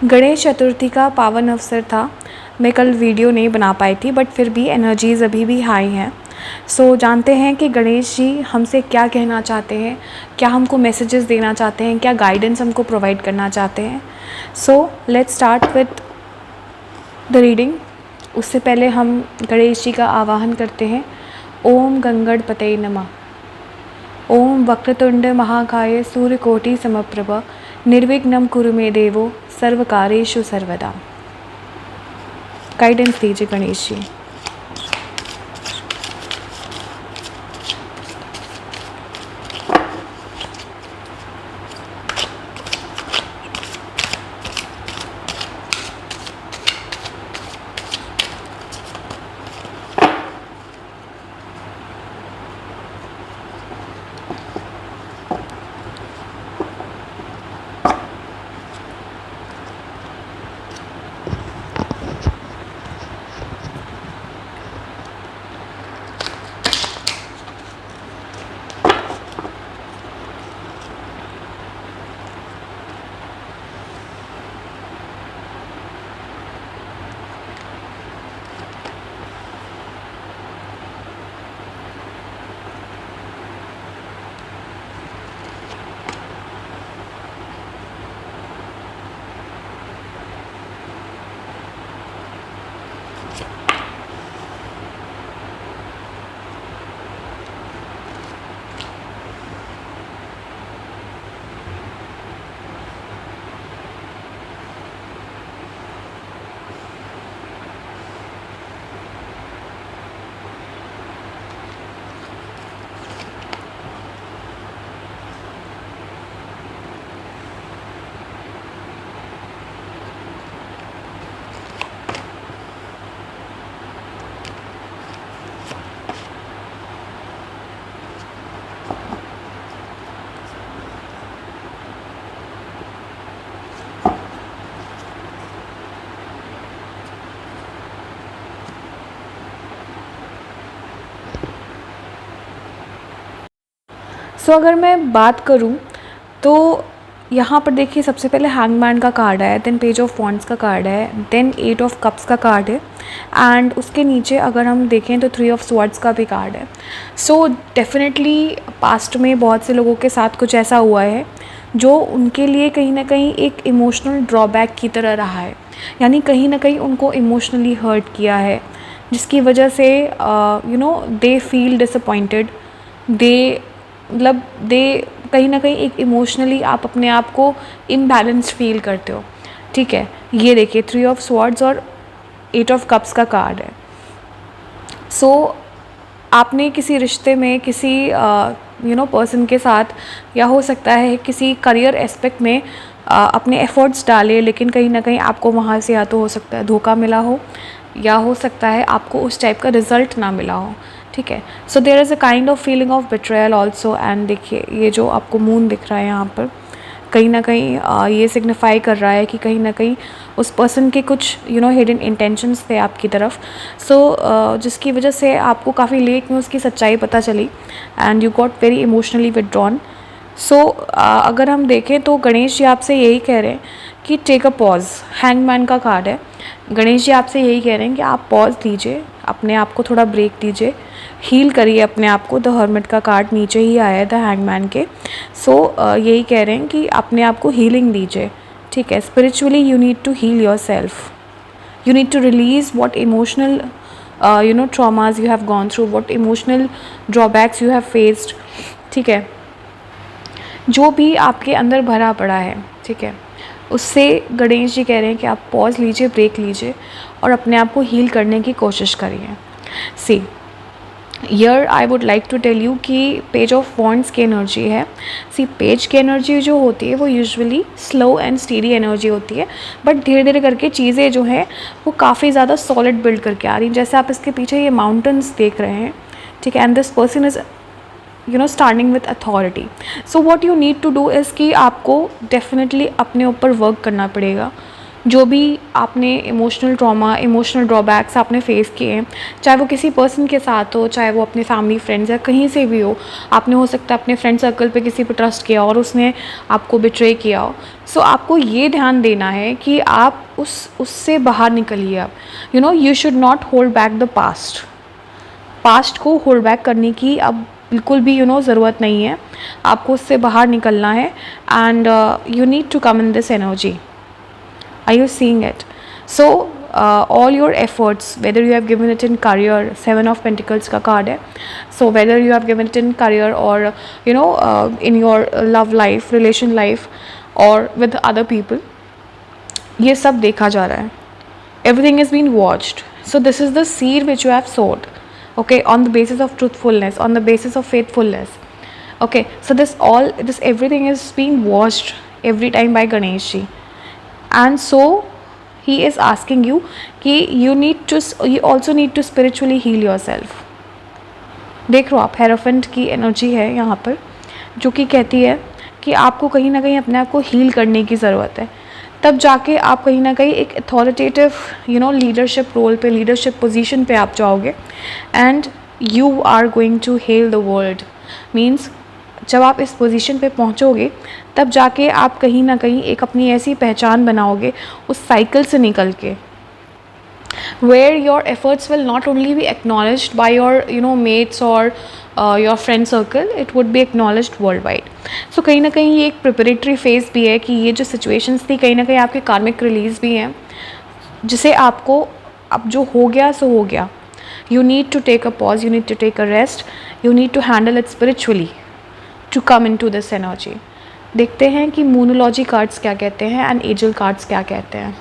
गणेश चतुर्थी का पावन अवसर था। मैं कल वीडियो नहीं बना पाई थी, बट फिर भी एनर्जीज़ अभी भी हाई हैं। जानते हैं कि गणेश जी हमसे क्या कहना चाहते हैं, क्या हमको मैसेजेस देना चाहते हैं, क्या गाइडेंस हमको प्रोवाइड करना चाहते हैं। Let's start with the reading. उससे पहले हम गणेश जी का आवाहन करते हैं। ओम गंगणपतये नमः। ओम वक्रतुंड महाकाय सूर्यकोटि समप्रभ निर्विघ्नं कुरु मे देवो सर्वकार्येषु सर्वदा। गाइडेंस दीजिए गणेश जी। अगर मैं बात करूं तो यहाँ पर देखिए, सबसे पहले हैंगमैन का कार्ड है, देन पेज ऑफ वॉन्ड्स का कार्ड है, देन 8 ऑफ कप्स का कार्ड है, एंड उसके नीचे अगर हम देखें तो 3 ऑफ स्वॉर्ड्स का भी कार्ड है। डेफिनेटली पास्ट में बहुत से लोगों के साथ कुछ ऐसा हुआ है जो उनके लिए कहीं ना कहीं एक इमोशनल ड्रॉबैक की तरह रहा है, यानी कहीं ना कहीं उनको इमोशनली हर्ट किया है, जिसकी वजह से दे फील डिसअपॉइंटेड, दे कहीं ना कहीं एक इमोशनली आप अपने आप को इम्बैलेंस्ड फील करते हो। ठीक है, ये देखिए 3 ऑफ स्वॉर्ड्स और 8 ऑफ कप्स का कार्ड है। आपने किसी रिश्ते में किसी पर्सन के साथ, या हो सकता है किसी करियर एस्पेक्ट में अपने एफर्ट्स डाले, लेकिन कहीं ना कहीं आपको वहाँ से या तो हो सकता है धोखा मिला हो, या हो सकता है आपको उस टाइप का रिज़ल्ट ना मिला हो। ठीक है, there is a kind of feeling of betrayal also. And देखिए, ये जो आपको मून दिख रहा है यहाँ पर, कहीं ना कहीं ये सिग्निफाई कर रहा है कि कहीं ना कहीं उस पर्सन के कुछ हिडन इंटेंशंस थे आपकी तरफ। जिसकी वजह से आपको काफ़ी लेट में उसकी सच्चाई पता चली, and you got very emotionally withdrawn. अगर हम देखें तो गणेश जी आपसे यही कह रहे हैं कि टेक अ पॉज। हैंगमैन का कार्ड है। गणेश जी आपसे यही कह रहे हैं कि आप पॉज लीजिए, अपने आप को थोड़ा ब्रेक दीजिए, हील करिए अपने आप को। द हर्मिट का कार्ड नीचे ही आया है द हैंगमैन के। यही कह रहे हैं कि अपने आप को हीलिंग दीजिए। ठीक है, spiritually you need to heal yourself, you need to release what emotional traumas you have gone through, what emotional drawbacks you have faced। ठीक है, जो भी आपके अंदर भरा पड़ा है, ठीक है, उससे गणेश जी कह रहे हैं कि आप पॉज लीजिए, ब्रेक लीजिए और अपने आप को हील करने की कोशिश करिए। सी यर I would like to tell you कि पेज ऑफ वॉन्ड्स की एनर्जी है। पेज की एनर्जी जो होती है वो usually slow and steady energy होती है, बट धीरे धीरे करके चीज़ें जो हैं वो काफ़ी ज़्यादा सॉलिड बिल्ड करके आ रही हैं। जैसे आप इसके पीछे ये माउंटेन्स देख रहे हैं, ठीक है, and this person is starting with authority. What you need to do is कि आपको डेफिनेटली अपने ऊपर वर्क करना पड़ेगा। जो भी आपने इमोशनल ट्रॉमा, इमोशनल ड्रॉबैक्स आपने फेस किए हैं, चाहे वो किसी पर्सन के साथ हो, चाहे वो अपने फैमिली फ्रेंड्स या कहीं से भी हो, आपने हो सकता है अपने फ्रेंड सर्कल पे किसी पे ट्रस्ट किया और उसने आपको बिट्रे किया हो। सो आपको ये ध्यान देना है कि आप उससे बाहर निकलिए। आप you should not hold back the past को होल्ड बैक करने की अब बिल्कुल भी ज़रूरत नहीं है। आपको उससे बाहर निकलना है and you need to come in this energy. Are you seeing it? So all your efforts, whether you have given it in career, 7 of Pentacles का card है, so whether you have given it in career or in your love life, relation life or with other people, ये सब देखा जा रहा है. Everything is being watched. So this is the seed which you have sowed, okay, on the basis of truthfulness, on the basis of faithfulness. Okay, so this everything is being watched every time by Ganesh ji. And so he is asking you कि you also need to spiritually heal yourself. देख लो आप, hierophant की energy है यहाँ पर जो कि कहती है कि आपको कहीं ना कहीं अपने आप को हील करने की ज़रूरत है, तब जाके आप कहीं ना कहीं एक अथॉरिटेटिव लीडरशिप रोल पे, लीडरशिप पोजीशन पे आप जाओगे and you are going to heal the world. Means जब आप इस पोजीशन पे पहुंचोगे तब जाके आप कहीं ना कहीं एक अपनी ऐसी पहचान बनाओगे उस साइकिल से निकल के, where your efforts will not only be acknowledged by your mates और your friend circle, it would be acknowledged world wide. So कहीं ना कहीं ये एक प्रिपरेटरी फेज भी है कि ये जो सिचुएशंस थी कहीं ना कहीं आपके कार्मिक रिलीज भी हैं, जिसे आपको अब जो हो गया सो हो गया. You need to take a pause, you need to take a rest, you need to handle it spiritually to come into this energy. देखते हैं कि मूनोलॉजी कार्ड्स क्या कहते हैं एंड एंजल कार्ड्स क्या कहते हैं.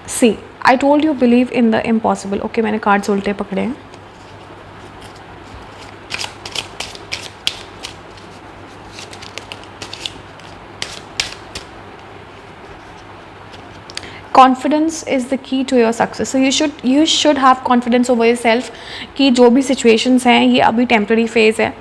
See, I told you believe in the impossible. Okay, मैंने कार्ड्स उल्टे पकड़े हैं. Confidence is the key to your success. So you should have confidence over yourself कि जो भी सिचुएशंस हैं ये अभी टेम्प्रेरी फेज़ है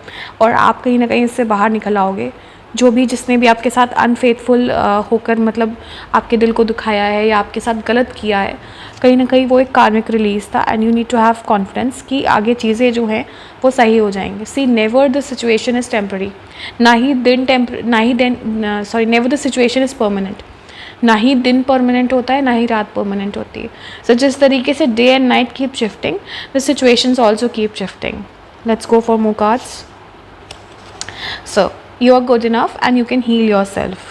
और आप कहीं ना कहीं इससे बाहर निकल आओगे. जो भी जिसने भी आपके साथ अनफेथफुल होकर मतलब आपके दिल को दुखाया है या आपके साथ गलत किया है, कहीं ना कहीं वो एक कार्मिक रिलीज था and you need to have confidence कि आगे चीज़ें जो हैं वो सही हो जाएंगी. See, never the situation is temporary, never the situation is permanent. ना ही दिन परमानेंट होता है, ना ही रात परमानेंट होती है. सो जिस तरीके से day and night keep shifting, the situations also keep shifting. Let's go for more cards. So you are good enough and you can heal yourself.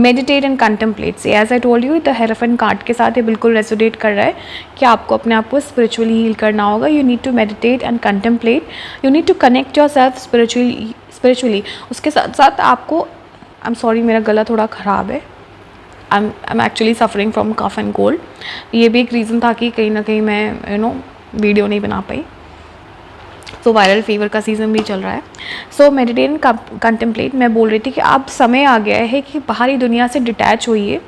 Meditate and contemplate. See, as I told you, the Hierophant card के साथ ये बिल्कुल resonate कर रहा है कि आपको अपने आप को स्पिरिचुअली हील करना होगा. You need to meditate and contemplate. You need to connect yourself spiritually. उसके साथ साथ आपको, I'm sorry मेरा गला थोड़ा ख़राब है. I'm actually suffering from cough and cold. ये भी एक रीज़न था कि कहीं ना कहीं मैं वीडियो नहीं बना पाई. तो वायरल फीवर का सीज़न भी चल रहा है. सो मेडिटेट एंड कंटेम्पलेट. मैं बोल रही थी कि अब समय आ गया है कि बाहरी दुनिया से डिटैच होइए.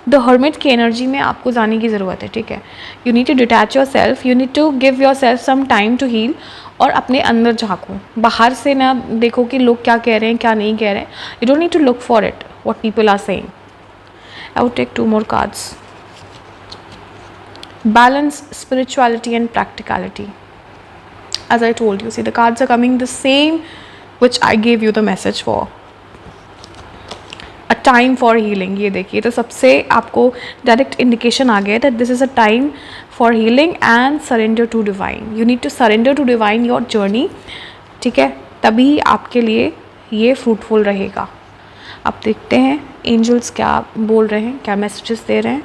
द हर्मिट की एनर्जी में आपको जाने की ज़रूरत है, ठीक है. You need to detach yourself, you need to give yourself some time to heal. और अपने अंदर झाँको, बाहर से ना देखो कि लोग क्या कह रहे हैं क्या नहीं कह रहे हैं. You don't need to look for it what people are saying. I would take 2 more cards. Balance spirituality and practicality. As I told you, see the cards are coming the same which I gave you the message for. A time for healing. ये देखिए, तो सबसे आपको direct indication आ गया that this is a time for healing and surrender to divine. You need to surrender to divine your journey. ठीक है, तभी आपके लिए ये फ्रूटफुल रहेगा. अब देखते हैं एंजल्स क्या बोल रहे हैं, क्या मैसेजेस दे रहे हैं.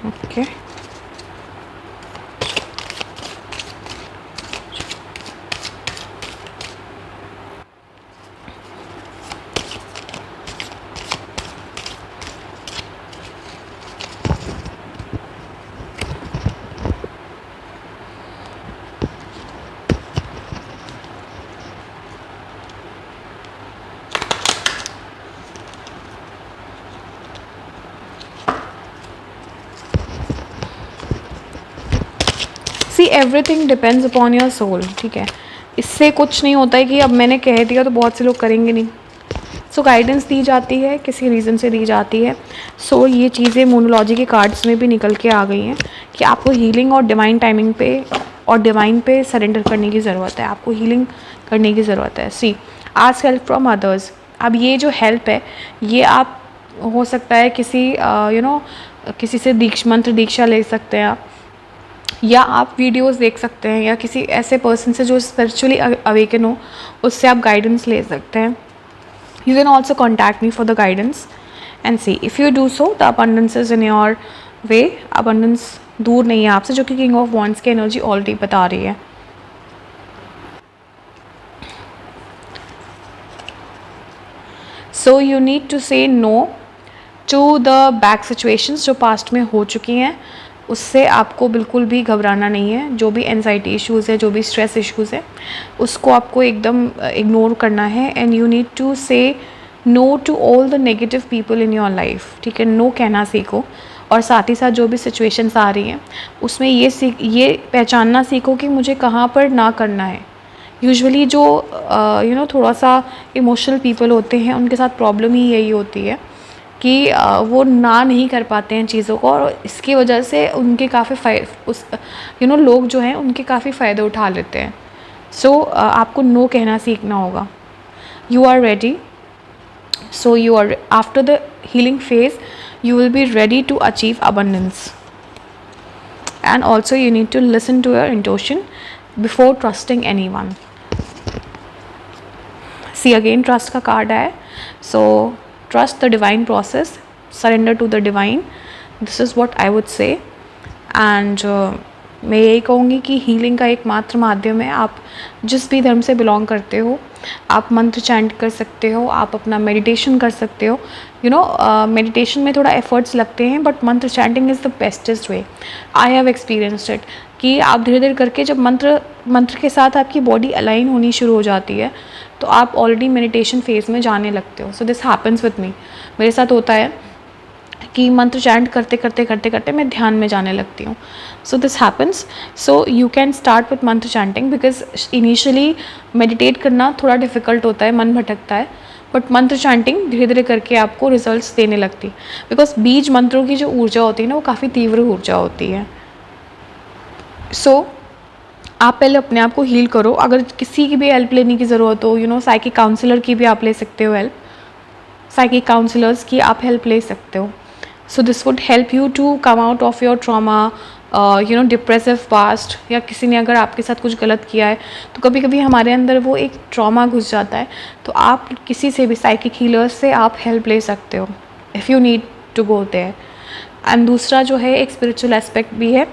Okay, see everything depends upon your soul, ठीक है। इससे कुछ नहीं होता है कि अब मैंने कह दिया तो बहुत से लोग करेंगे नहीं। सो गाइडेंस दी जाती है, किसी रीज़न से दी जाती है। सो ये चीज़ें मोनोलॉजी के कार्ड्स में भी निकल के आ गई हैं कि आपको हीलिंग और डिवाइन टाइमिंग पे और डिवाइन पे सरेंडर करने की ज़रूरत है, आपको हीलिंग करने की ज़रूरत है। सी आस्क हेल्प फ्रॉम अदर्स। अब ये जो हेल्प है ये आप हो सकता है किसी किसी से मंत्र दीक्षा ले सकते हैं आप, या आप वीडियोस देख सकते हैं, या किसी ऐसे पर्सन से जो स्पिरिचुअली अवेकन हो उससे आप गाइडेंस ले सकते हैं। You can also contact me for the guidance and see if you do so the abundance is in your way। abundance दूर नहीं है आपसे, जो कि किंग ऑफ वॉन्ड्स की एनर्जी ऑलरेडी बता रही है। So you need to say no to the back situations जो पास्ट में हो चुकी हैं, उससे आपको बिल्कुल भी घबराना नहीं है। जो भी एनजाइटी इश्यूज़ है, जो भी स्ट्रेस इश्यूज़ है, उसको आपको एकदम इग्नोर करना है। And you need to say no to all the negative people in your life, ठीक है। नो कहना सीखो, और साथ ही साथ जो भी सिचुएशंस आ रही हैं उसमें ये पहचानना सीखो कि मुझे कहाँ पर ना करना है। यूजुअली जो थोड़ा सा इमोशनल पीपल होते हैं उनके साथ प्रॉब्लम ही यही होती है कि वो ना नहीं कर पाते हैं चीज़ों को, और इसकी वजह से उनके काफ़ी लोग जो हैं उनके काफ़ी फ़ायदे उठा लेते हैं। सो आपको नो कहना सीखना होगा। You are ready, so you are after the healing phase you will be ready to achieve abundance, and also you need to listen to your intuition before trusting anyone। see again trust का card है। so trust the divine process, surrender to the divine, this is what I would say। and मैं यही कहूँगी कि healing का एकमात्र माध्यम है। आप जिस भी धर्म से बिलोंग करते हो, आप मंत्र चैंट कर सकते हो, आप अपना मेडिटेशन कर सकते हो। मेडिटेशन में थोड़ा एफर्ट्स लगते हैं, बट मंत्र chanting is the bestest way. I have experienced it कि आप धीरे धीरे करके जब मंत्र के साथ आपकी बॉडी अलाइन होनी शुरू हो जाती है तो आप ऑलरेडी मेडिटेशन फेज़ में जाने लगते हो। So this happens with me, मेरे साथ होता है कि मंत्र चैंट करते करते मैं ध्यान में जाने लगती हूँ। So this happens. So you can start with मंत्र चैंटिंग, बिकॉज इनिशियली मेडिटेट करना थोड़ा डिफ़िकल्ट होता है, मन भटकता है, बट मंत्र चैंटिंग धीरे धीरे करके आपको रिजल्ट्स देने लगती है। बिकॉज बीज मंत्रों की जो ऊर्जा होती है ना, वो काफ़ी तीव्र ऊर्जा होती है। सो आप पहले अपने आप को हील करो। अगर किसी की भी हेल्प लेने की ज़रूरत हो, साइकिक काउंसलर की भी आप ले सकते हो हेल्प, साइकिक काउंसलर्स की आप हेल्प ले सकते हो। So this would help you to come out of your trauma, depressive past, या किसी ने अगर आपके साथ कुछ गलत किया है तो कभी कभी हमारे अंदर वो एक ट्रॉमा घुस जाता है, तो आप किसी से भी साइकिक हीलर्स से आप हेल्प ले सकते हो if you need to go there. And दूसरा जो है एक स्पिरिचुअल एस्पेक्ट भी है।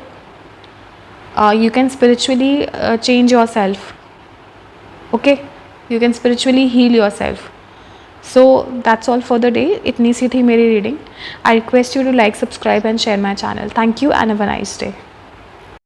You can spiritually change yourself, okay, you can spiritually heal yourself. So that's all for the day। इतनी सी थी मेरी reading. I request you to like, subscribe and share my channel। Thank you and have a nice day।